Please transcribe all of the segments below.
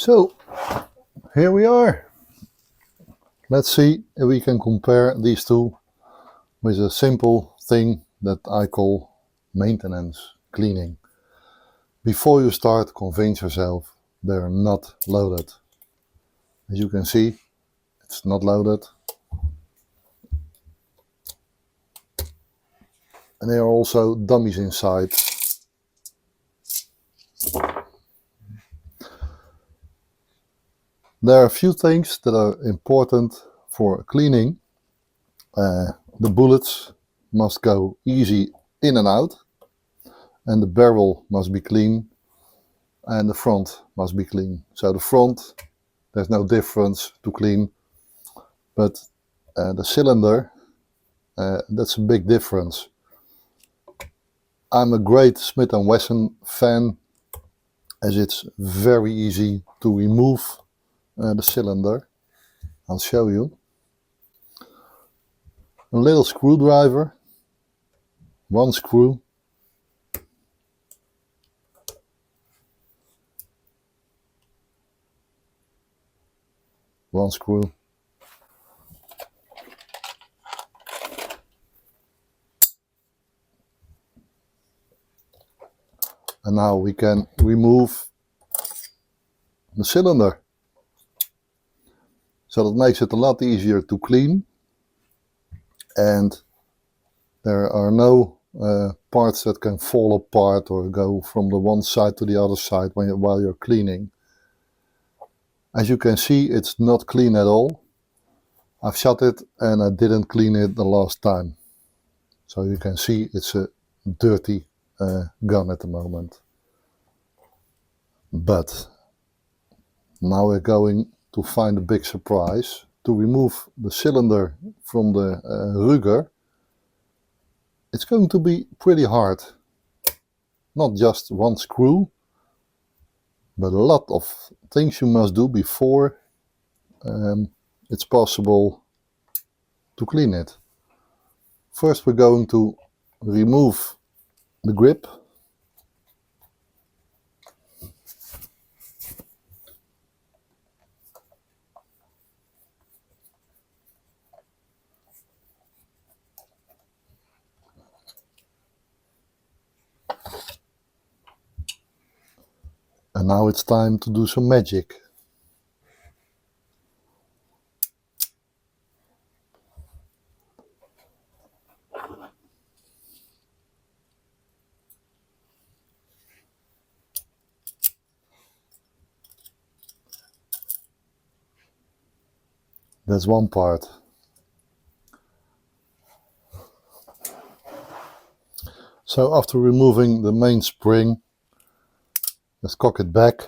So here we are. Let's see if we can compare these two with a simple thing that I call maintenance cleaning. Before you start, convince yourself they're not loaded. As you can see, it's not loaded. And there are also dummies inside. There are a few things that are important for cleaning. The bullets must go easy in and out, and the barrel must be clean, and the front must be clean. So the front, there's no difference to clean, but the cylinder, that's a big difference. I'm a great Smith & Wesson fan, as it's very easy to remove the cylinder. I'll show you. A little screwdriver, one screw, one screw, and now we can remove the cylinder. So that makes it a lot easier to clean, and there are no parts that can fall apart or go from the one side to the other side while you're cleaning. As you can see, it's not clean at all. I've shut it and I didn't clean it the last time. So you can see it's a dirty gun at the moment. But now we're going to find a big surprise. To remove the cylinder from the Ruger, it's going to be pretty hard. Not just one screw, but a lot of things you must do before it's possible to clean it. First we're going to remove the grip. And now it's time to do some magic. That's one part. So after removing the main spring, let's cock it back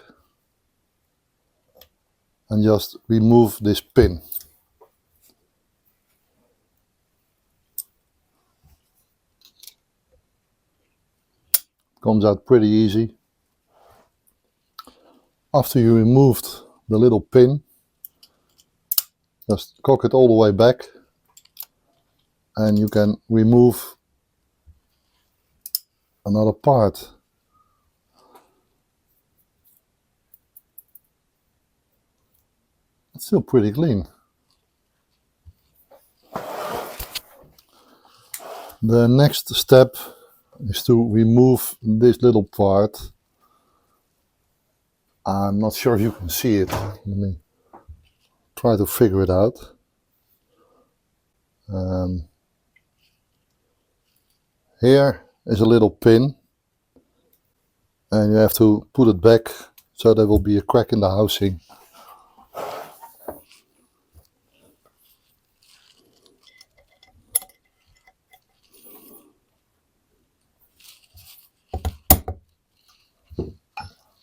and just remove this pin. Comes out pretty easy. After you removed the little pin, just cock it all the way back and you can remove another part. It's still pretty clean. The next step is to remove this little part. I'm not sure if you can see it. Let me try to figure it out. Here is a little pin, and you have to put it back so there will be a crack in the housing.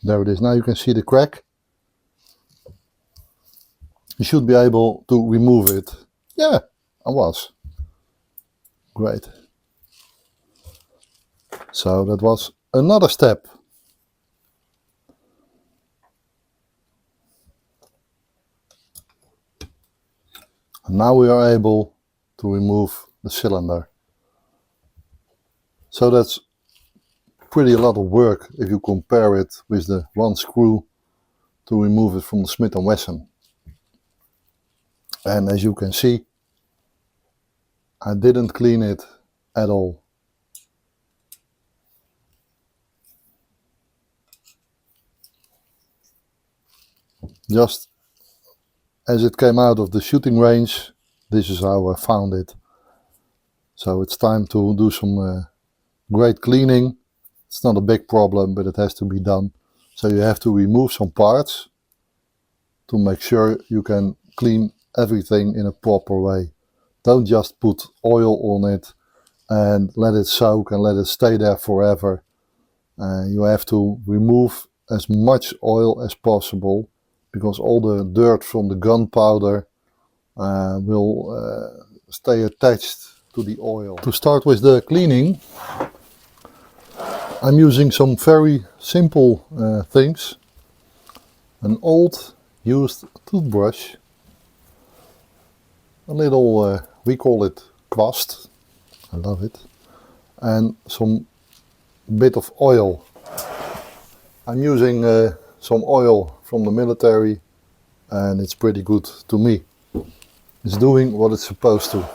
There it is. Now you can see the crack. You should be able to remove it. Yeah, I was. Great. So that was another step. And now we are able to remove the cylinder. So that's pretty a lot of work if you compare it with the one screw to remove it from the Smith & Wesson. And as you can see, I didn't clean it at all. Just as it came out of the shooting range, this is how I found it. So it's time to do some great cleaning. It's not a big problem, but it has to be done. So you have to remove some parts to make sure you can clean everything in a proper way. Don't just put oil on it and let it soak and let it stay there forever. You have to remove as much oil as possible, because all the dirt from the gunpowder will stay attached to the oil. To start with the cleaning, I'm using some very simple things. An old used toothbrush, a little, we call it kwast, I love it, and some bit of oil. I'm using some oil from the military, and it's pretty good to me. It's doing what it's supposed to.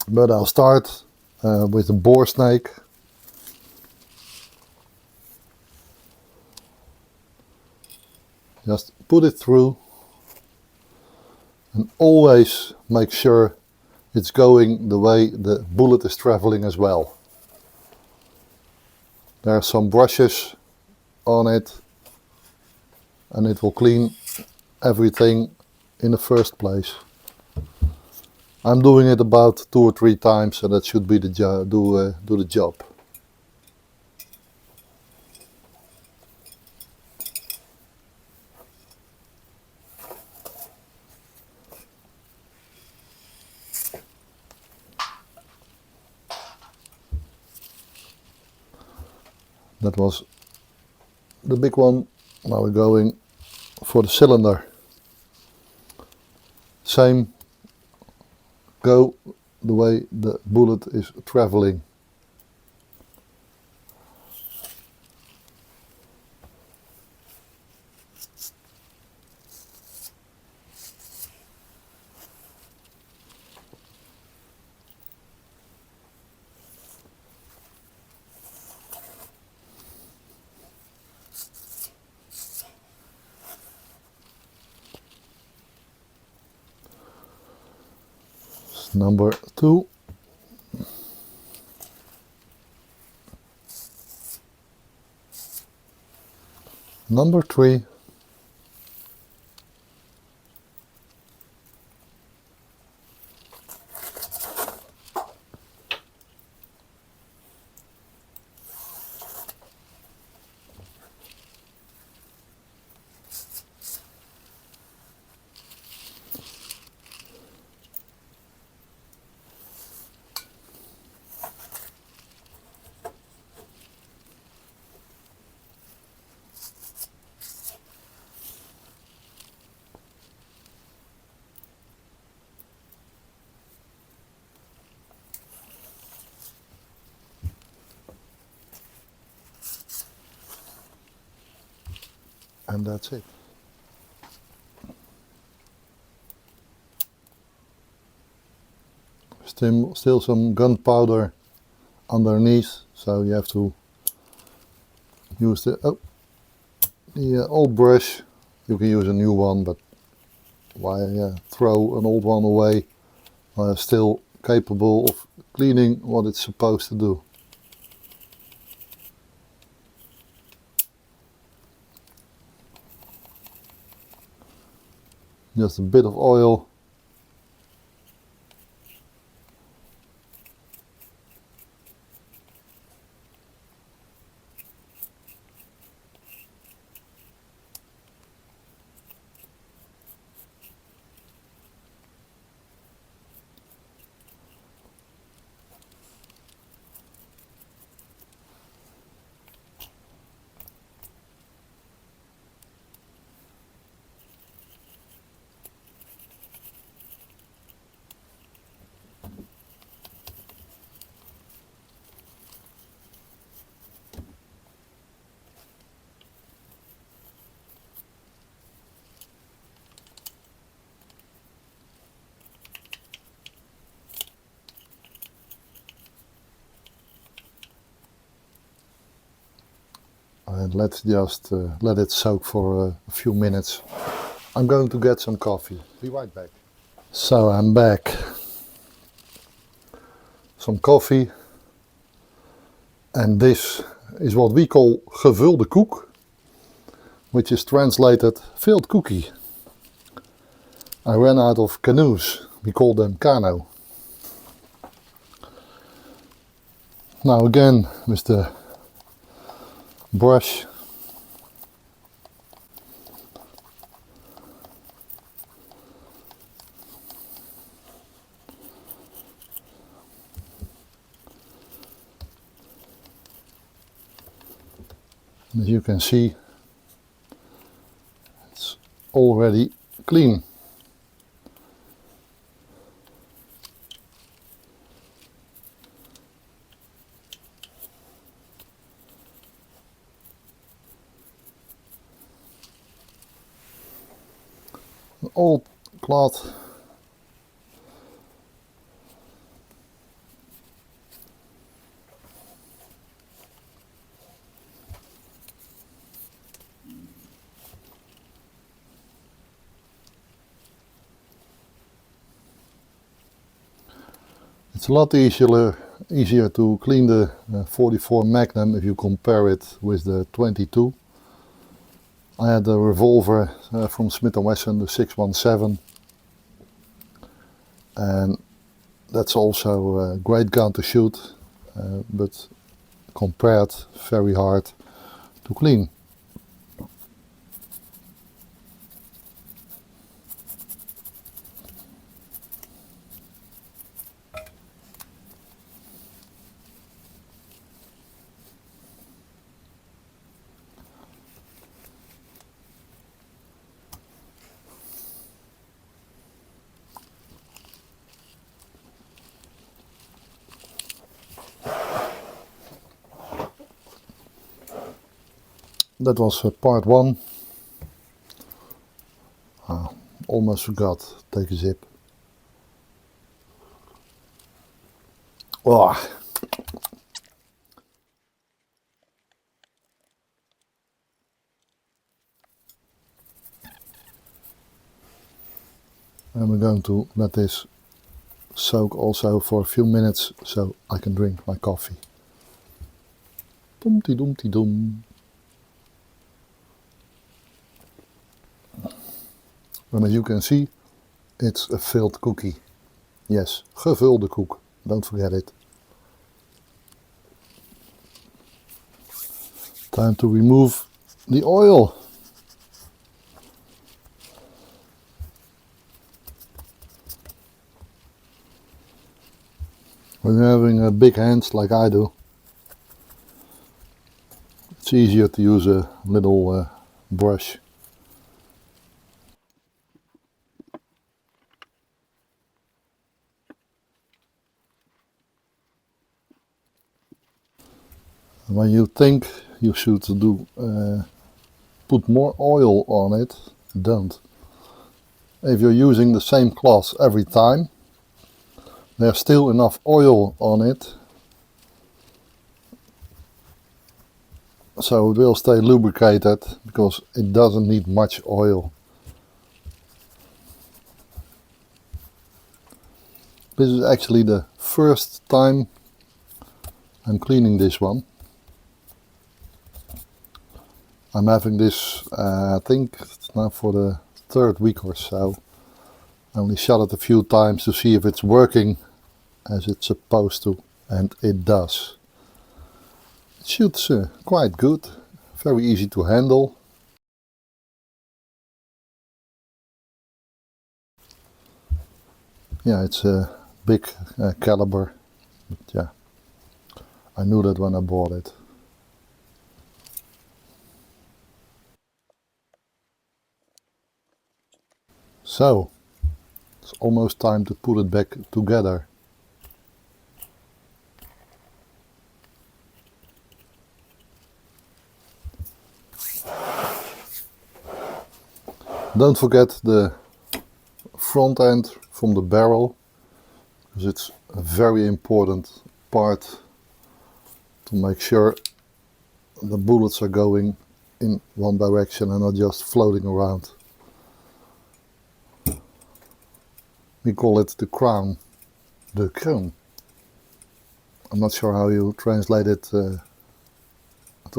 But I'll start with a boar snake. Just put it through, and always make sure it's going the way the bullet is traveling as well. There are some brushes on it, and it will clean everything in the first place. I'm doing it about 2 or 3 times, so that should be the do the job. That was the big one. Now we're going for the cylinder. Same, go the way the bullet is traveling. Number 2. Number 3. And that's it. Still some gunpowder underneath, so you have to use the old brush. You can use a new one, but why throw an old one away? Still capable of cleaning what it's supposed to do. Just a bit of oil. And let's just let it soak for a few minutes. I'm going to get some coffee. Be right back. So I'm back. Some coffee. And this is what we call gevulde koek, which is translated filled cookie. I ran out of canoes. We call them kano. Now again with the brush. As you can see, it's already clean. An old cloth. It's a lot easier to clean the 44 Magnum if you compare it with the 22. I had a revolver from Smith Wesson, the 617, and that's also a great gun to shoot, but compared very hard to clean. That was part one. Almost forgot. Take a zip. Oh. And we're going to let this soak also for a few minutes so I can drink my coffee. Dumpty dumpty dum. And as you can see, it's a filled cookie. Yes, gevulde koek. Don't forget it. Time to remove the oil. When you're having a big hands like I do, it's easier to use a little brush. When you think you should put more oil on it, don't. If you're using the same cloth every time, there's still enough oil on it, so it will stay lubricated because it doesn't need much oil. This is actually the first time I'm cleaning this one. I'm having this, I think it's now for the third week or so. I only shot it a few times to see if it's working as it's supposed to, and it does. It shoots quite good, very easy to handle. Yeah, it's a big caliber, but yeah, I knew that when I bought it. So, it's almost time to put it back together. Don't forget the front end from the barrel, because it's a very important part to make sure the bullets are going in one direction and not just floating around. We call it the crown. The kroon. I'm not sure how you translate it to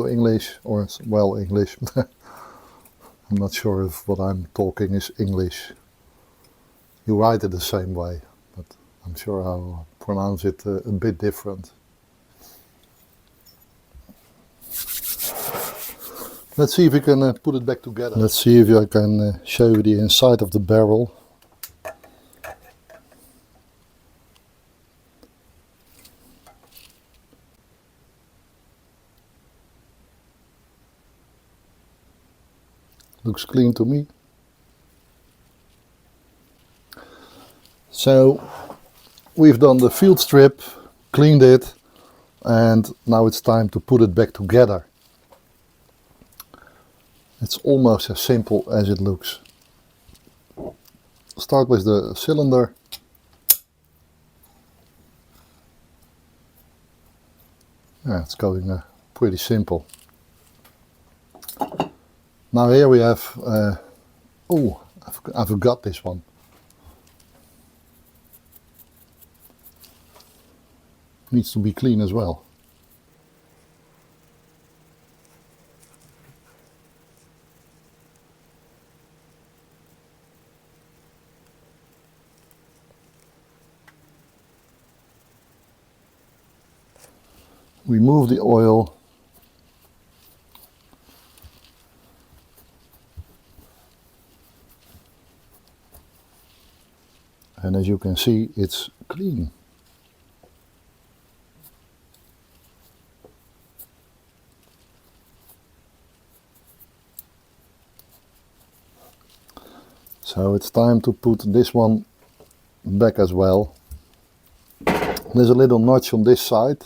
English, or well, English. I'm not sure if what I'm talking is English. You write it the same way, but I'm sure I'll pronounce it a bit different. Let's see if we can put it back together. Let's see if I can show you the inside of the barrel. Looks clean to me. So we've done the field strip, cleaned it, and now it's time to put it back together. It's almost as simple as it looks. Start with the cylinder. Yeah, it's going pretty simple. Now here we have, oh, I forgot this one. Needs to be clean as well. Remove the oil. And as you can see, it's clean. So it's time to put this one back as well. There's a little notch on this side.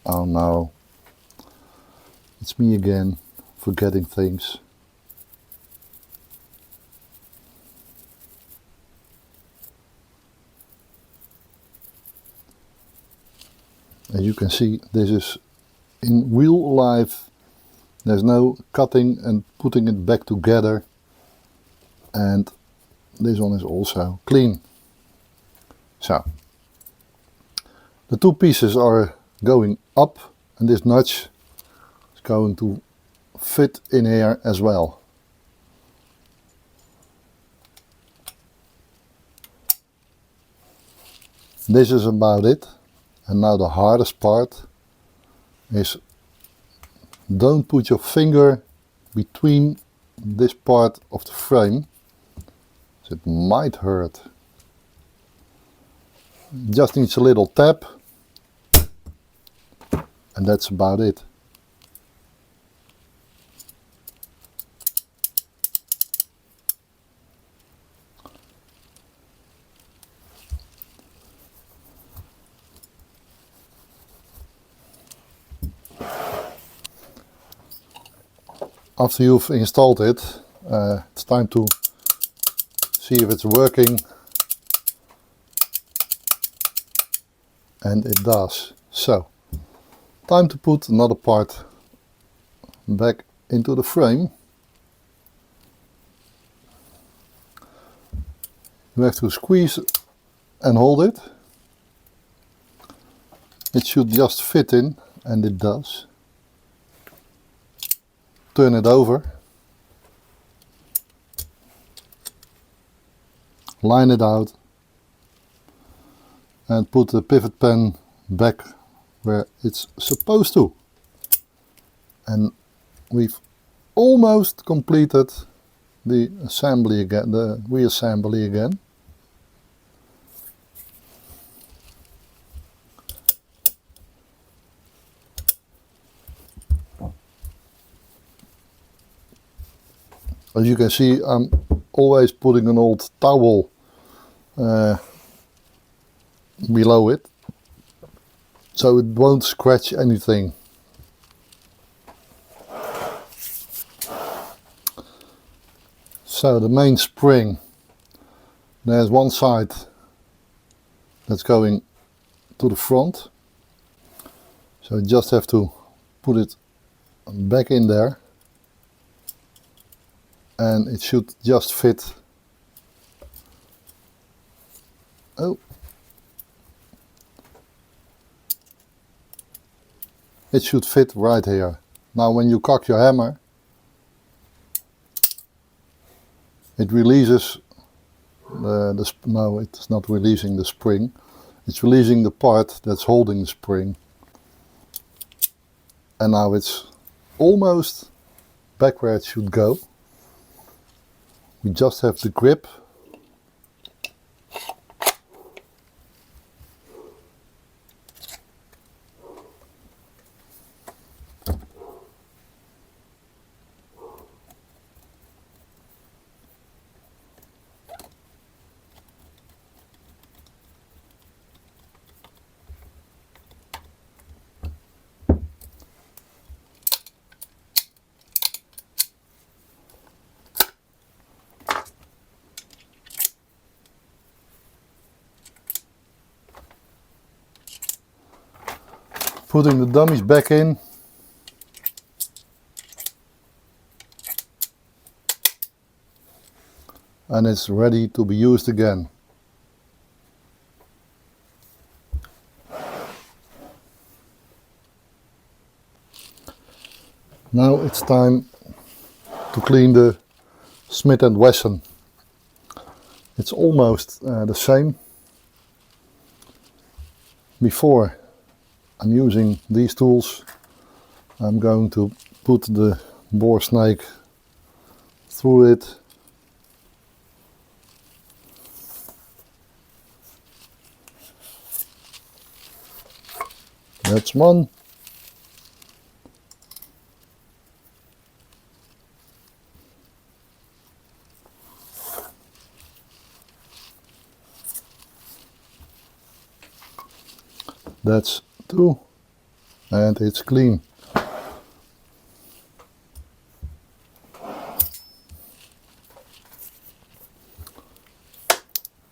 Oh no, it's me again, forgetting things. As you can see, this is in real life. There's no cutting and putting it back together. And this one is also clean. So, the two pieces are going up, and this notch is going to fit in here as well. This is about it. And now the hardest part is, don't put your finger between this part of the frame. It might hurt. Just needs a little tap, and that's about it. After you've installed it, it's time to see if it's working, and it does. So, time to put another part back into the frame. You have to squeeze and hold it. It should just fit in, and it does. Turn it over. Line it out and put the pivot pen back where it's supposed to. And we've almost completed the assembly again, the reassembly again. As you can see, I'm always putting an old towel below it, so it won't scratch anything. So the main spring, there's one side that's going to the front, so you just have to put it back in there, and it should just fit. Oh, it should fit right here. Now when you cock your hammer, it releases no, it's not releasing the spring, it's releasing the part that's holding the spring, and now it's almost back where it should go. We just have the grip. Putting the dummies back in. And it's ready to be used again. Now it's time to clean the Smith & Wesson. It's almost the same. Before I'm using these tools, I'm going to put the bore snake through it. That's one. That's two. And it's clean.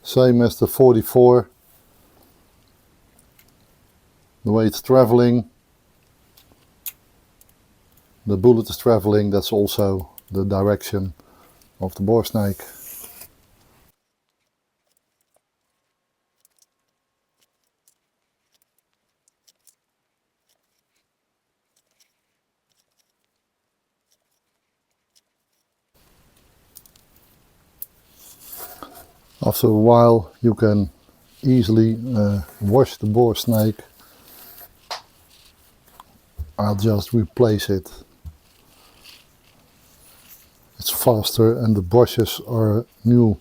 Same as the 44. The way it's traveling, the bullet is traveling, that's also the direction of the bore snake. After a while you can easily wash the bore snake. I'll just replace it. It's faster and the brushes are new.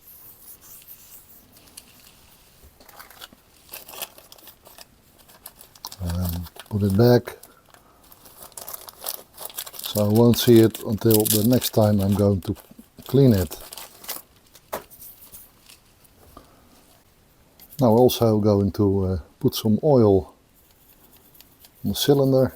Put it back, so I won't see it until the next time I'm going to clean it. Now we're also going to put some oil on the cylinder.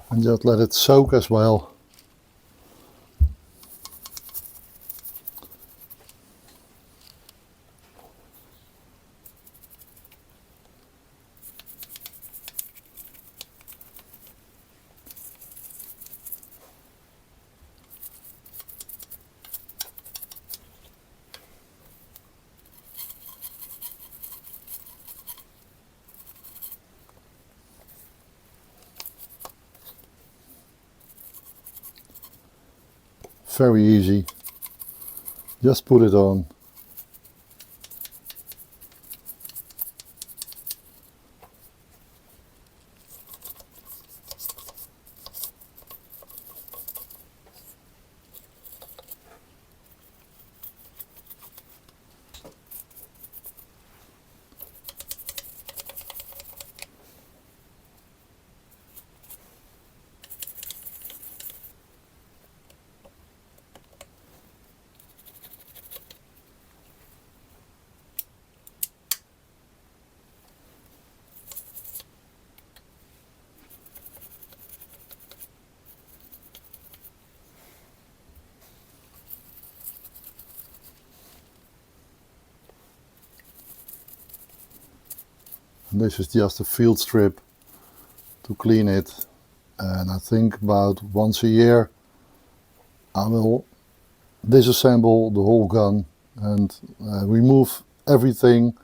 And just let it soak as well. Very easy. Just put it on. This is just a field strip to clean it, and I think about once a year I will disassemble the whole gun and remove everything,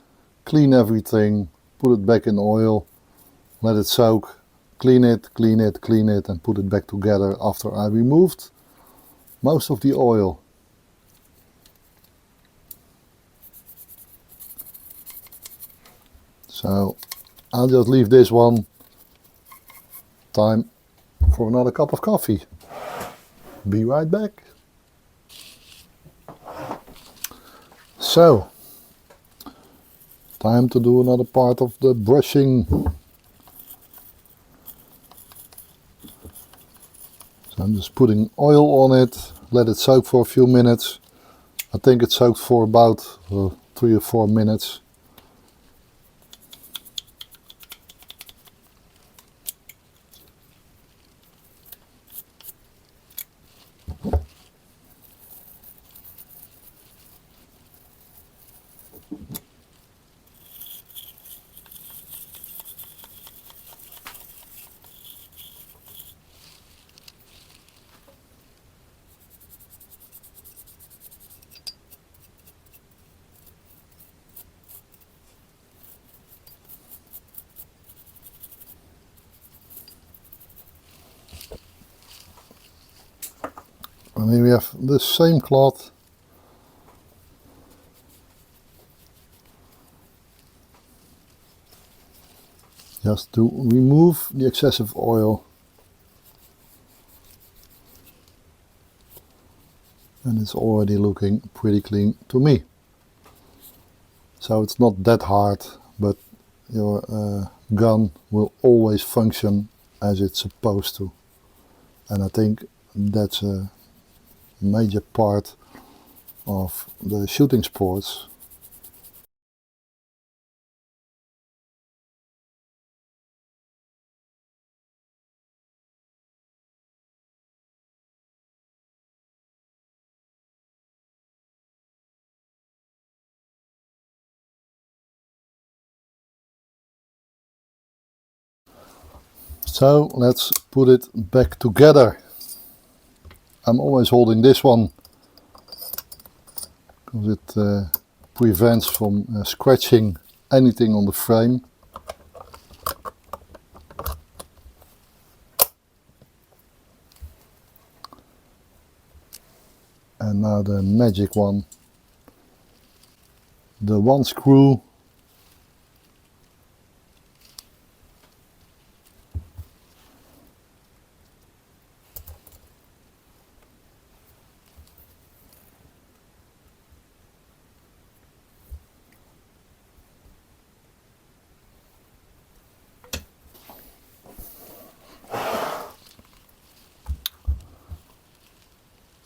clean everything, put it back in oil, let it soak, clean it, clean it, clean it, and put it back together after I removed most of the oil. So I'll just leave this one. Time for another cup of coffee. Be right back. So, time to do another part of the brushing. So I'm just putting oil on it, let it soak for a few minutes. I think it soaked for about 3 or 4 minutes. And here we have the same cloth. Just to remove the excessive oil. And it's already looking pretty clean to me. So it's not that hard, but your gun will always function as it's supposed to. And I think that's a major part of the shooting sports. So let's put it back together. I'm always holding this one because it prevents from scratching anything on the frame. And now the magic one, the one screw.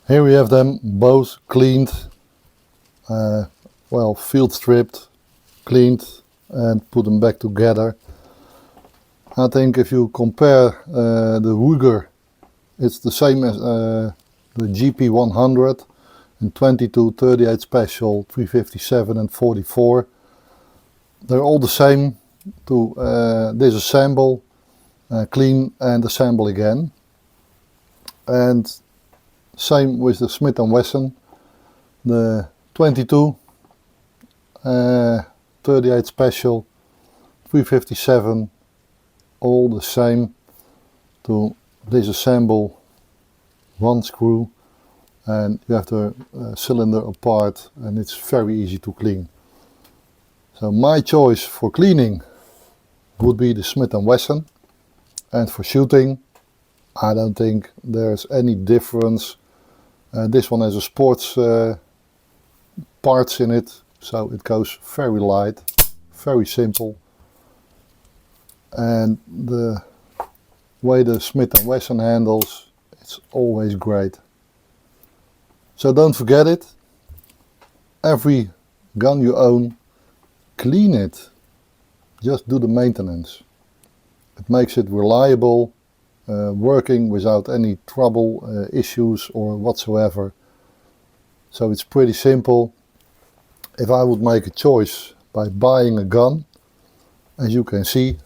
Here we have them both cleaned, well, field stripped, cleaned, and put them back together. I think if you compare the Ruger, it's the same as the GP100 in 22, 38 special, 357 and 44. They're all the same to disassemble, clean and assemble again. And same with the Smith & Wesson, the 22, 38 special, 357, all the same to disassemble one screw, and you have the cylinder apart, and it's very easy to clean. So my choice for cleaning would be the Smith & Wesson, and for shooting I don't think there's any difference. This one has a sports parts in it, so it goes very light, very simple. And the way the Smith & Wesson handles, it's always great. So don't forget it. Every gun you own, clean it. Just do the maintenance. It makes it reliable, working without any trouble, issues or whatsoever. So it's pretty simple. If I would make a choice by buying a gun, As you can see,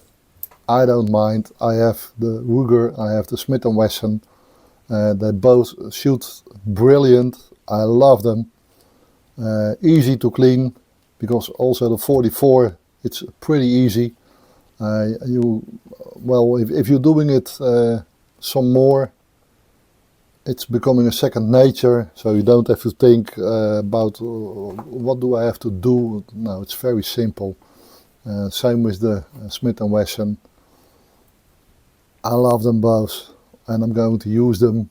I don't mind. I have the Ruger, I have the Smith & Wesson. They both shoot brilliant. I love them. Easy to clean, because also the 44, it's pretty easy. Well, if you're doing it some more, it's becoming a second nature, so you don't have to think about what do I have to do. No, it's very simple. Same with the Smith & Wesson. I love them both, and I'm going to use them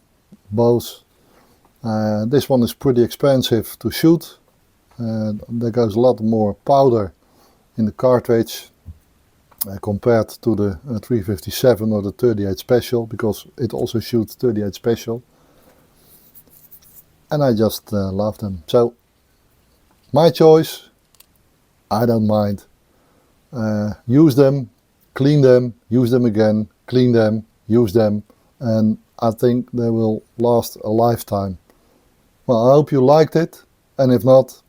both. This one is pretty expensive to shoot. There goes a lot more powder in the cartridge compared to the 357 or the 38 Special, because it also shoots 38 Special. And I just love them. So, my choice, I don't mind. Use them, clean them, use them again, clean them, use them, and I think they will last a lifetime. Well, I hope you liked it, and if not,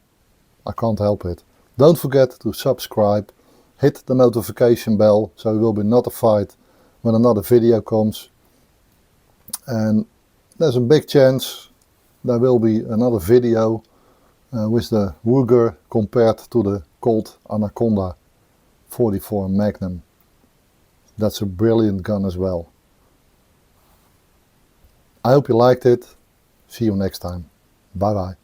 I can't help it. Don't forget to subscribe, hit the notification bell so you will be notified when another video comes. And there's a big chance there will be another video with the Ruger compared to the Colt Anaconda 44 Magnum. That's a brilliant gun as well. I hope you liked it. See you next time. Bye bye.